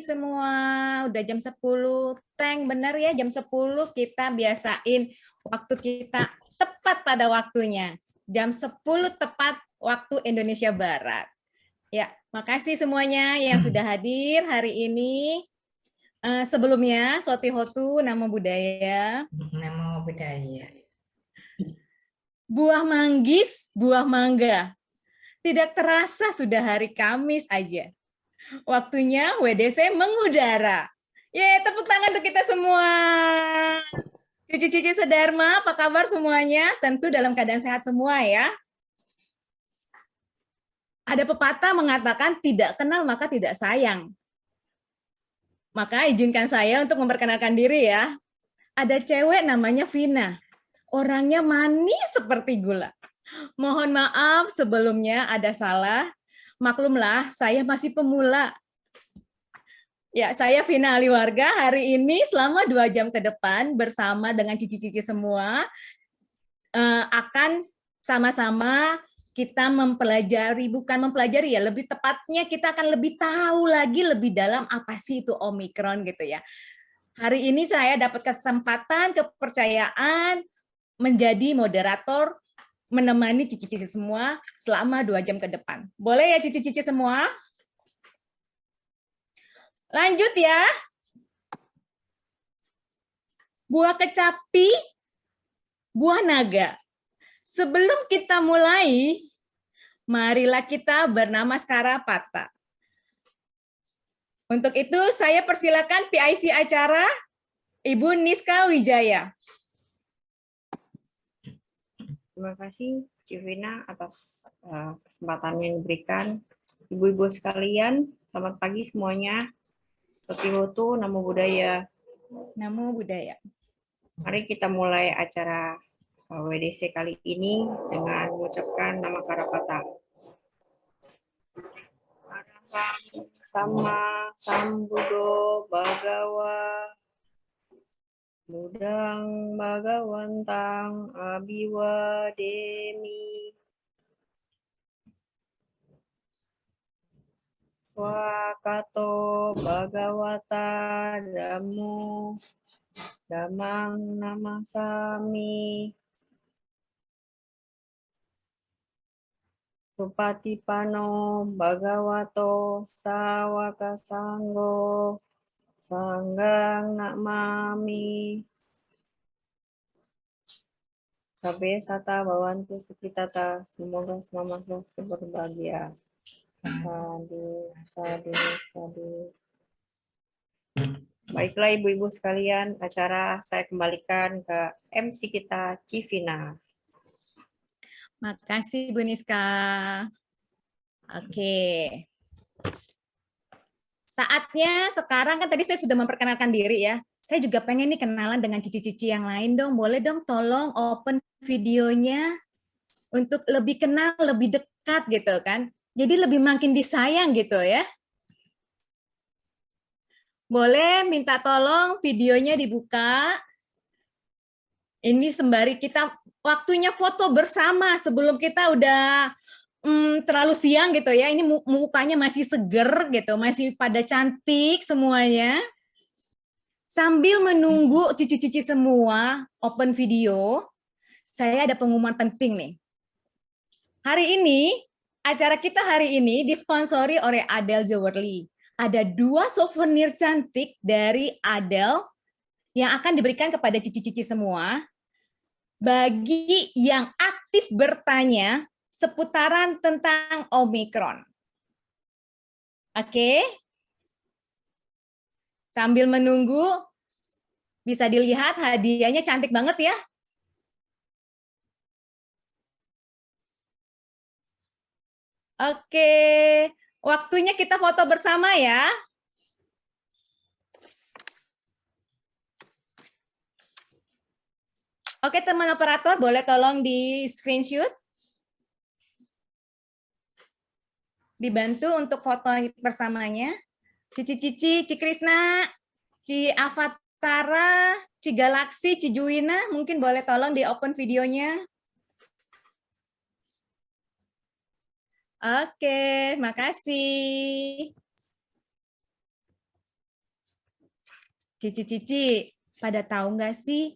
semua. Udah jam 10. Teng, bener ya jam 10 kita biasain waktu kita tepat pada waktunya. Jam 10 tepat waktu Indonesia Barat. Ya, makasih semuanya yang sudah hadir hari ini. Sebelumnya, Soti Hotu, Namo Buddhaya. Namo Buddhaya. Buah manggis, buah mangga. Tidak terasa sudah hari Kamis aja. Waktunya WDC mengudara. Yeay, tepuk tangan untuk kita semua. Cici-cici sedharma, apa kabar semuanya? Tentu dalam keadaan sehat semua ya. Ada pepatah mengatakan tidak kenal maka tidak sayang. Maka izinkan saya untuk memperkenalkan diri ya. Ada cewek namanya Vina. Orangnya manis seperti gula. Mohon maaf sebelumnya ada salah. Maklumlah, saya masih pemula. Ya, saya Vina Aliwarga hari ini selama 2 jam ke depan bersama dengan cici-cici semua akan sama-sama kita mempelajari, bukan mempelajari ya, lebih tepatnya kita akan lebih tahu lagi lebih dalam apa sih itu Omikron gitu ya. Hari ini saya dapat kesempatan, kepercayaan menjadi moderator menemani cici-cici semua selama 2 jam ke depan. Boleh ya cici-cici semua? Lanjut ya. Buah kecapi, buah naga. Sebelum kita mulai, marilah kita bernamaskara pata. Untuk itu saya persilakan PIC acara Ibu Niska Wijaya. Terima kasih Civina atas kesempatan yang diberikan. Ibu-ibu sekalian, selamat pagi semuanya. Soti Hotu, Namo Buddhaya. Namo Buddhaya. Mari kita mulai acara WDC kali ini dengan mengucapkan nama Karapata. Araham Sama Sambuddho Bhagawa Budang Bhagawantang Abiwademi Swakato Bhagawata Dhammo Dhammang Namasami Supatipano Bhagavato Sawaka Sanggo Sanggang Namami Sabe Sata Bawantu Sukitata. Semoga semua makhluk berbahagia. Sadu, sadu, sadu. Baiklah ibu-ibu sekalian, acara saya kembalikan ke MC kita, Civina. Makasih Bu Niska. Oke. Saatnya sekarang kan tadi saya sudah memperkenalkan diri ya. Saya juga pengen nih kenalan dengan cici-cici yang lain dong. Boleh dong tolong open videonya untuk lebih kenal, lebih dekat gitu kan. Jadi lebih makin disayang gitu ya. Boleh minta tolong videonya dibuka. Ini sembari kita waktunya foto bersama sebelum kita udah terlalu siang gitu ya. Ini mukanya masih seger gitu, masih pada cantik semuanya. Sambil menunggu cici-cici semua open video, saya ada pengumuman penting nih. Hari ini, acara kita hari ini disponsori oleh Adele Jewelry. Ada 2 souvenir cantik dari Adele yang akan diberikan kepada cici-cici semua bagi yang aktif bertanya seputaran tentang Omikron. Oke? Sambil menunggu, bisa dilihat hadiahnya cantik banget ya. Oke, waktunya kita foto bersama ya. Oke, teman operator, boleh tolong di screenshot. Dibantu untuk foto bersamanya. Cici-cici, Ci Krisna, Ci Avatara, Ci Galaksi, Ci Juwina, mungkin boleh tolong di open videonya. Oke, makasih. Cici-cici, pada tahu nggak sih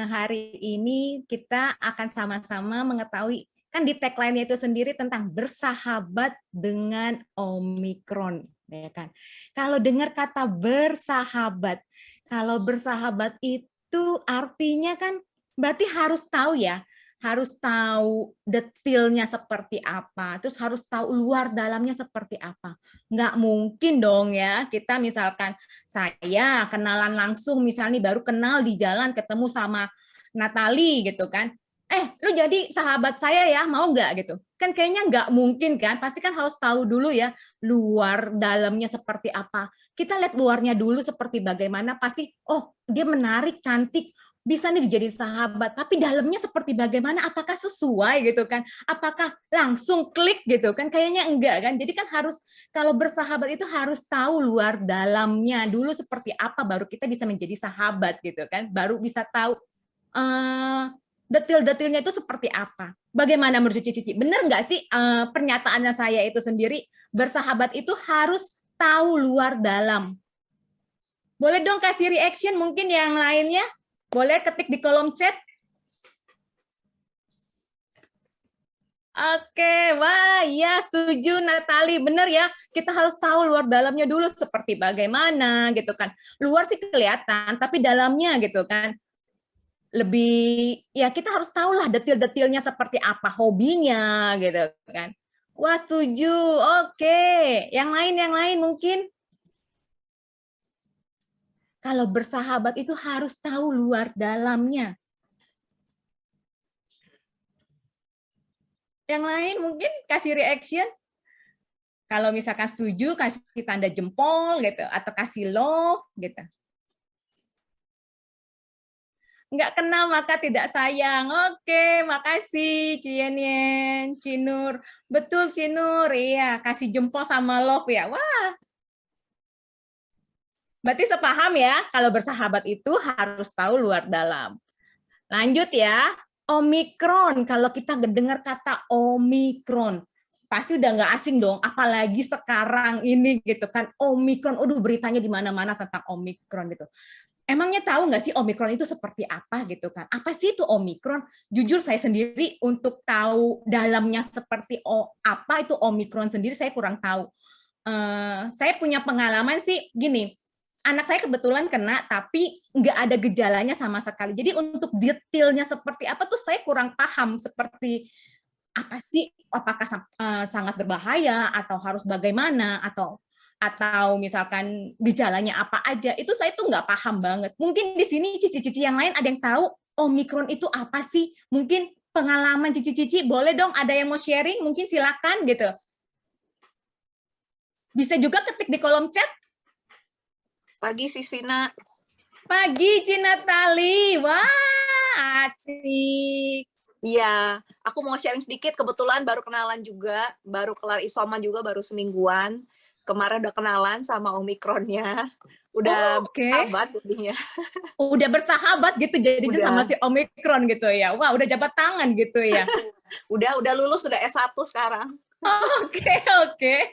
hari ini kita akan sama-sama mengetahui, kan di tagline-nya itu sendiri tentang bersahabat dengan Omikron, ya kan? Kalau dengar kata bersahabat, kalau bersahabat itu artinya kan berarti harus tahu ya, harus tahu detailnya seperti apa, terus harus tahu luar dalamnya seperti apa. Nggak mungkin dong ya, kita misalkan saya kenalan langsung, misalnya baru kenal di jalan ketemu sama Natali gitu kan. Lu jadi sahabat saya ya, mau nggak gitu? Kan kayaknya nggak mungkin kan, pasti kan harus tahu dulu ya luar dalamnya seperti apa. Kita lihat luarnya dulu seperti bagaimana, pasti oh dia menarik, cantik, bisa nih jadi sahabat, tapi dalamnya seperti bagaimana, apakah sesuai gitu kan, apakah langsung klik gitu kan, kayaknya enggak kan, jadi kan harus, kalau bersahabat itu harus tahu luar dalamnya dulu seperti apa, baru kita bisa menjadi sahabat gitu kan, baru bisa tahu detail-detailnya itu seperti apa. Bagaimana menurut Cici? Benar nggak sih pernyataannya saya itu sendiri, bersahabat itu harus tahu luar dalam. Boleh dong kasih reaction mungkin yang lainnya? Boleh ketik di kolom chat. Oke, wah ya setuju Natali, benar ya. Kita harus tahu luar dalamnya dulu seperti bagaimana gitu kan. Luar sih kelihatan, tapi dalamnya gitu kan. Lebih ya kita harus tahu lah detail-detailnya seperti apa, hobinya gitu kan. Wah setuju. Oke, yang lain mungkin. Kalau bersahabat itu harus tahu luar dalamnya. Yang lain mungkin kasih reaction. Kalau misalkan setuju, kasih tanda jempol gitu, atau kasih love gitu. Nggak kenal maka tidak sayang. Oke, makasih Cienien, Cinur. Betul Cinur, iya. Kasih jempol sama love ya. Wah, berarti sepaham ya, kalau bersahabat itu harus tahu luar dalam. Lanjut ya, Omikron. Kalau kita dengar kata Omikron, pasti udah nggak asing dong, apalagi sekarang ini gitu kan, Omikron, aduh beritanya di mana-mana tentang Omikron gitu. Emangnya tahu nggak sih Omikron itu seperti apa gitu kan? Apa sih itu Omikron? Jujur saya sendiri untuk tahu dalamnya seperti apa itu Omikron sendiri saya kurang tahu. Saya punya pengalaman sih gini, anak saya kebetulan kena tapi nggak ada gejalanya sama sekali. Jadi untuk detailnya seperti apa tuh saya kurang paham, seperti apa sih, apakah sangat berbahaya atau harus bagaimana, atau misalkan gejalanya apa aja, itu saya tuh nggak paham banget. Mungkin di sini cici-cici yang lain ada yang tahu Omikron itu apa sih? Mungkin pengalaman cici-cici, boleh dong ada yang mau sharing, mungkin silakan gitu. Bisa juga ketik di kolom chat. Pagi Sis Vina. Pagi Cina Tali, wah asik. Iya, aku mau sharing sedikit. Kebetulan baru kenalan juga, baru kelar isoman juga, baru semingguan. Kemarin udah kenalan sama Omikronnya. Udah bersahabat jadinya. Udah bersahabat gitu jadinya sama si Omikron gitu ya. Wah, udah jabat tangan gitu ya. udah lulus, udah S1 sekarang. Oke.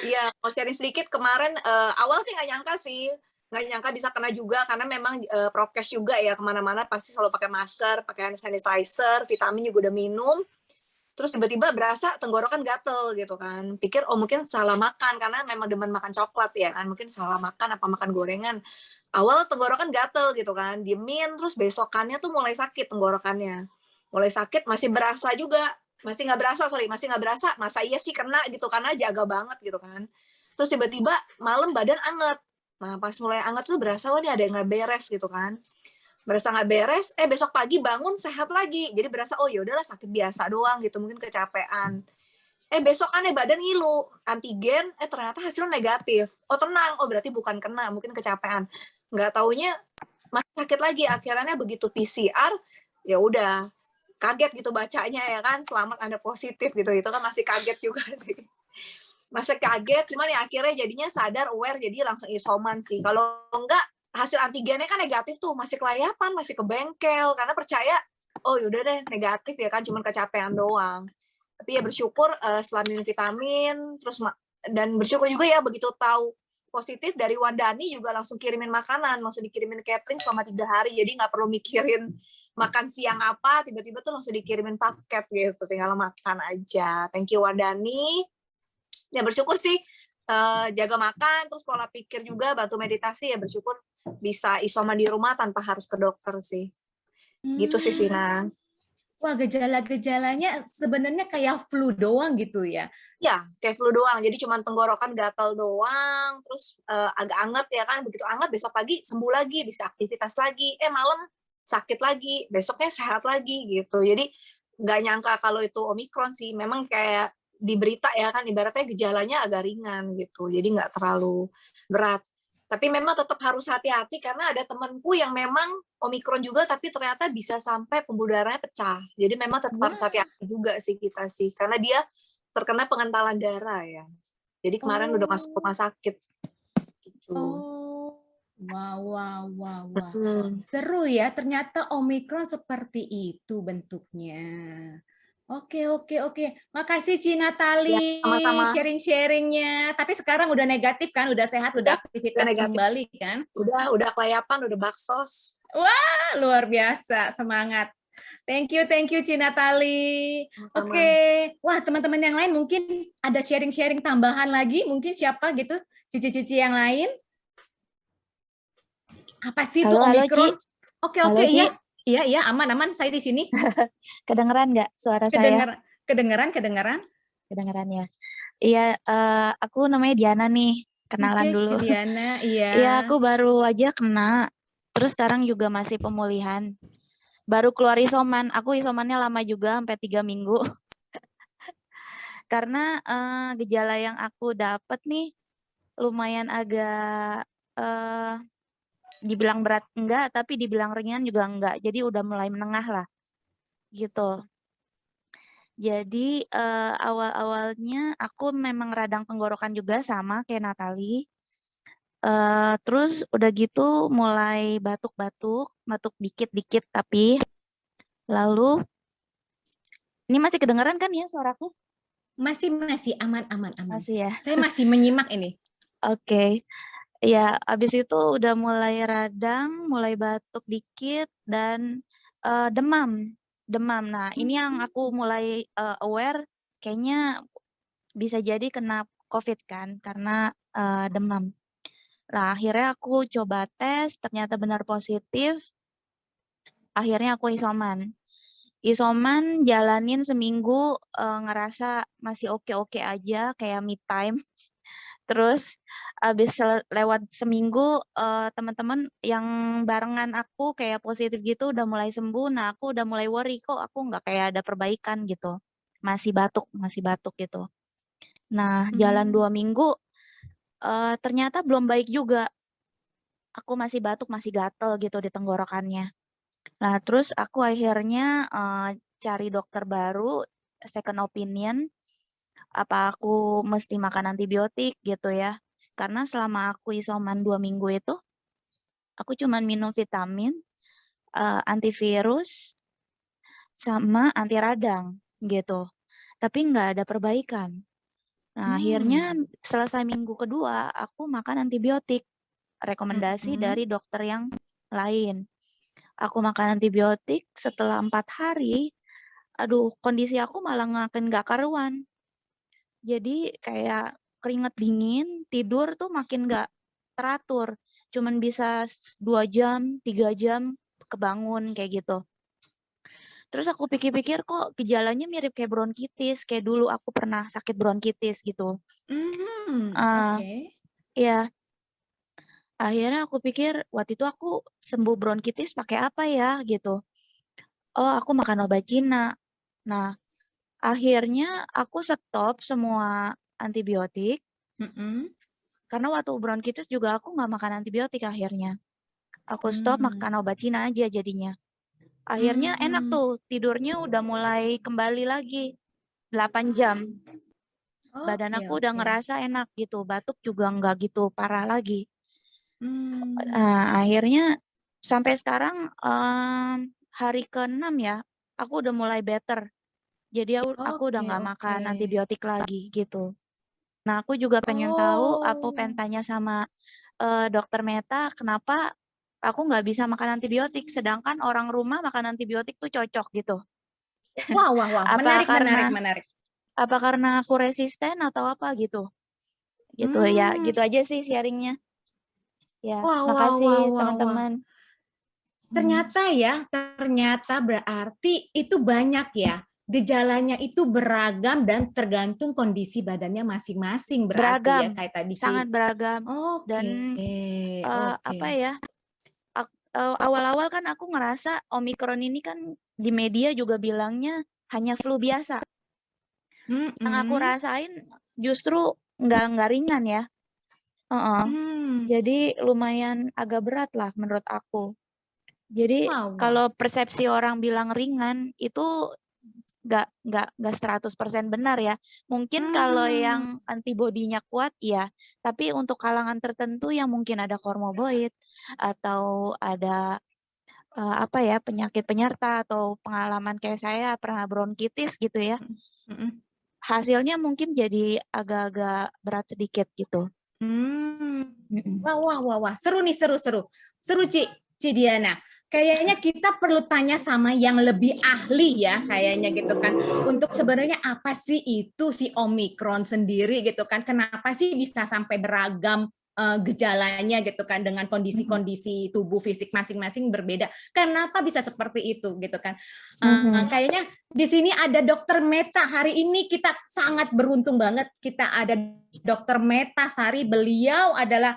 Iya, mau sharing sedikit. Kemarin awal sih nggak nyangka bisa kena juga, karena memang prokes juga ya, kemana-mana pasti selalu pakai masker, pakai hand sanitizer, vitamin juga udah minum. Terus tiba-tiba berasa tenggorokan gatel gitu kan. Pikir mungkin salah makan, karena memang demen makan coklat ya kan, mungkin salah makan apa makan gorengan. Awal tenggorokan gatel gitu kan, diemin, terus besokannya tuh mulai sakit tenggorokannya. Mulai sakit, masih nggak berasa, masa iya sih kena gitu, karena jaga banget gitu kan. Terus tiba-tiba malam badan anget. Nah, pas mulai anget tuh berasa, wah ini ada yang nggak beres gitu kan. Berasa nggak beres, besok pagi bangun sehat lagi. Jadi berasa, oh yaudahlah sakit biasa doang gitu, mungkin kecapean. Besok aneh badan ngilu, antigen, ternyata hasilnya negatif. Oh tenang, oh berarti bukan kena, mungkin kecapean. Nggak taunya masih sakit lagi. Akhirnya begitu PCR, ya udah kaget gitu bacanya ya kan, selamat Anda positif gitu. Itu kan masih kaget juga sih. Masih kaget, cuman ya akhirnya jadinya sadar, aware, jadi langsung isoman sih. Kalau enggak, hasil antigennya kan negatif tuh, masih kelayapan, masih ke bengkel, karena percaya, oh yaudah deh negatif ya kan, cuman kecapean doang. Tapi ya bersyukur setelah minum vitamin, terus dan bersyukur juga ya begitu tahu, positif dari Wandani juga langsung kirimin makanan, langsung dikirimin catering selama 3 hari, jadi nggak perlu mikirin makan siang apa, tiba-tiba tuh langsung dikirimin paket gitu, tinggal makan aja. Thank you Wandani. Ya bersyukur sih, jaga makan, terus pola pikir juga, bantu meditasi, ya bersyukur bisa isoman di rumah tanpa harus ke dokter sih. Gitu sih, Vina. Wah, gejala-gejalanya sebenarnya kayak flu doang gitu ya? Ya, kayak flu doang. Jadi cuma tenggorokan gatal doang, terus agak anget ya kan. Begitu anget, besok pagi sembuh lagi, bisa aktivitas lagi. Malam sakit lagi, besoknya sehat lagi gitu. Jadi nggak nyangka kalau itu Omikron sih. Memang kayak di berita ya kan, ibaratnya gejalanya agak ringan gitu. Jadi nggak terlalu berat. Tapi memang tetap harus hati-hati karena ada temanku yang memang Omikron juga tapi ternyata bisa sampai pembuluh darahnya pecah. Jadi memang tetap harus Wah, hati-hati juga sih kita sih. Karena dia terkena pengentalan darah ya. Jadi kemarin udah masuk oh, rumah sakit gitu. oh, wah, wah, wah, wah. Hmm. Seru ya, ternyata Omikron seperti itu bentuknya. Oke, oke, oke. Makasih Ci Ya, Natali sama-sama. sharing-sharingnya. Tapi sekarang udah negatif kan, udah sehat, udah Udah aktivitas negatif. kembali kan? Udah kelayapan, udah baksos. Wah, luar biasa, semangat. Thank you Ci Natali. Sama-sama. Oke, wah teman-teman yang lain mungkin ada sharing-sharing tambahan lagi, mungkin siapa gitu, cici-cici yang lain? Apa sih itu Halo, halo, Ci. Omikron? Oke, Halo, Ci. iya. Iya, aman, saya di sini. Kedengeran nggak suara saya? Kedengeran. Kedengeran ya. Iya, aku namanya Diana nih. Kenalan Oke, dulu. Cidiana, iya. Iya, aku baru aja kena. Terus sekarang juga masih pemulihan. Baru keluar isoman. Aku isomannya lama juga, sampai 3 minggu. Karena gejala yang aku dapet nih lumayan agak dibilang berat enggak, tapi dibilang ringan juga enggak. Jadi udah mulai menengah lah, gitu. Jadi awal-awalnya aku memang radang tenggorokan juga sama kayak Natali. Terus udah gitu mulai batuk-batuk, batuk dikit-dikit tapi lalu ini masih kedengeran kan ya suaraku? Masih aman. Masih ya. Saya masih menyimak ini. Oke. Ya, abis itu udah mulai radang, mulai batuk dikit dan demam. Nah, ini yang aku mulai aware kayaknya bisa jadi kena COVID kan karena demam. Nah, akhirnya aku coba tes, ternyata benar positif. Akhirnya aku isoman. Isoman jalanin seminggu, ngerasa masih oke-oke aja, kayak me time. Terus abis lewat seminggu, teman-teman yang barengan aku kayak positif gitu udah mulai sembuh. Nah, aku udah mulai worry kok aku nggak kayak ada perbaikan gitu. Masih batuk gitu. Nah, jalan 2 minggu, ternyata belum baik juga. Aku masih batuk, masih gatel gitu di tenggorokannya. Nah, terus aku akhirnya cari dokter baru, second opinion, apa aku mesti makan antibiotik gitu ya. Karena selama aku isoman 2 minggu itu, aku cuman minum vitamin, antivirus, sama anti radang gitu. Tapi nggak ada perbaikan. Nah, akhirnya selesai minggu kedua, aku makan antibiotik. Rekomendasi dari dokter yang lain. Aku makan antibiotik setelah 4 hari, aduh kondisi aku malah makin gak karuan. Jadi kayak keringet dingin, tidur tuh makin gak teratur. Cuman bisa 2 jam, 3 jam kebangun kayak gitu. Terus aku pikir-pikir kok gejalanya mirip kayak bronkitis, kayak dulu aku pernah sakit bronkitis gitu. Oke. Ya, akhirnya aku pikir waktu itu aku sembuh bronkitis pakai apa ya gitu. Oh, aku makan obat Cina. Nah, akhirnya aku stop semua antibiotik karena waktu bronkitis juga aku nggak makan antibiotik akhirnya. Aku stop makan obat Cina aja jadinya. Akhirnya enak tuh, tidurnya udah mulai kembali lagi 8 jam. Badan aku udah ngerasa enak gitu, batuk juga nggak gitu parah lagi. Nah, akhirnya sampai sekarang hari ke-6 ya, aku udah mulai better. Jadi aku udah nggak makan antibiotik lagi gitu. Nah, aku juga pengen tahu, aku pengen Oh. tanya sama Dokter Meta, kenapa aku nggak bisa makan antibiotik, sedangkan orang rumah makan antibiotik tuh cocok gitu. Wah, wah, wah, Apa menarik, menarik, karena menarik. apa karena aku resisten atau apa gitu? Gitu ya, Hmm. gitu aja sih sharingnya. Ya, Wah, wah, wah, makasih wah, wah. teman-teman. Ternyata berarti itu banyak ya. Gejalanya itu beragam dan tergantung kondisi badannya masing-masing berarti ya Beragam, kayak tadi sih. sangat beragam. Oke, Dan oke. apa ya? Awal-awal kan aku ngerasa Omikron ini kan di media juga bilangnya hanya flu biasa. Yang aku Mm-mm. rasain justru nggak ringan ya. Heeh. Hmm. Jadi lumayan agak berat lah menurut aku. Jadi Wah, wah. kalau persepsi orang bilang ringan itu nggak 100% benar ya. Mungkin kalau Hmm. yang antibodinya kuat ya, tapi untuk kalangan tertentu yang mungkin ada komorbid atau ada apa ya, penyakit penyerta atau pengalaman kayak saya pernah bronkitis gitu ya, Mm-mm. hasilnya mungkin jadi agak-agak berat sedikit gitu. Hmm. Mm-mm. Wah, wah, wah, wah. Seru nih, seru, seru. Seru, Ci Diana. Kayaknya kita perlu tanya sama yang lebih ahli ya, kayaknya gitu kan. Untuk sebenarnya apa sih itu si Omikron sendiri gitu kan. Kenapa sih bisa sampai beragam gejalanya gitu kan dengan Mm-mm. kondisi-kondisi tubuh fisik masing-masing berbeda. Kenapa bisa seperti itu gitu kan. Mhm. Kayaknya di sini ada Dokter Meta. Hari ini kita sangat beruntung banget kita ada Dokter Meta Sari. Beliau adalah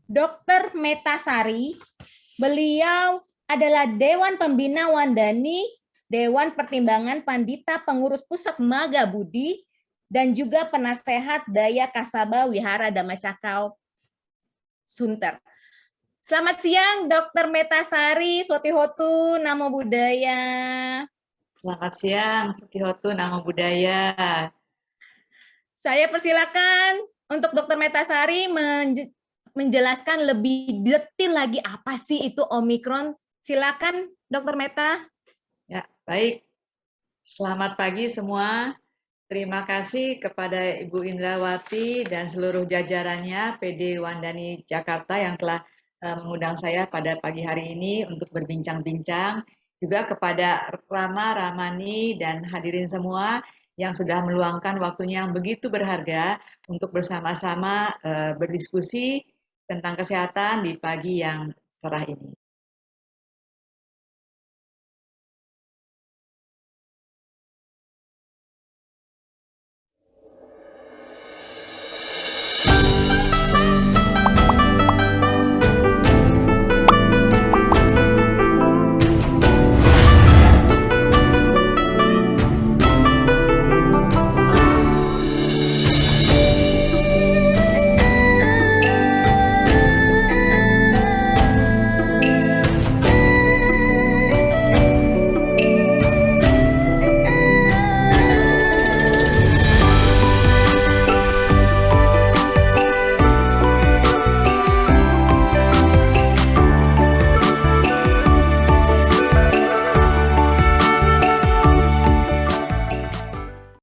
Dokter Meta Sari. Beliau adalah Dewan Pembina Wandani, Dewan Pertimbangan Pandita Pengurus Pusat Maga Budi, dan juga penasehat Daya Kasaba Wihara Damacakau Sunter. Selamat siang, Dokter Meta Sari, Sotihotu, Namo Buddhaya. Selamat siang, Sukihotu, Namo Buddhaya. Saya persilakan untuk Dokter Meta Sari menjelaskan lebih detail lagi apa sih itu Omikron. Silakan, Dokter Meta. Ya, baik. Selamat pagi semua. Terima kasih kepada Ibu Indrawati dan seluruh jajarannya PD Wandani Jakarta yang telah mengundang saya pada pagi hari ini untuk berbincang-bincang. Juga kepada Rama, Ramani, dan hadirin semua yang sudah meluangkan waktunya yang begitu berharga untuk bersama-sama berdiskusi tentang kesehatan di pagi yang cerah ini.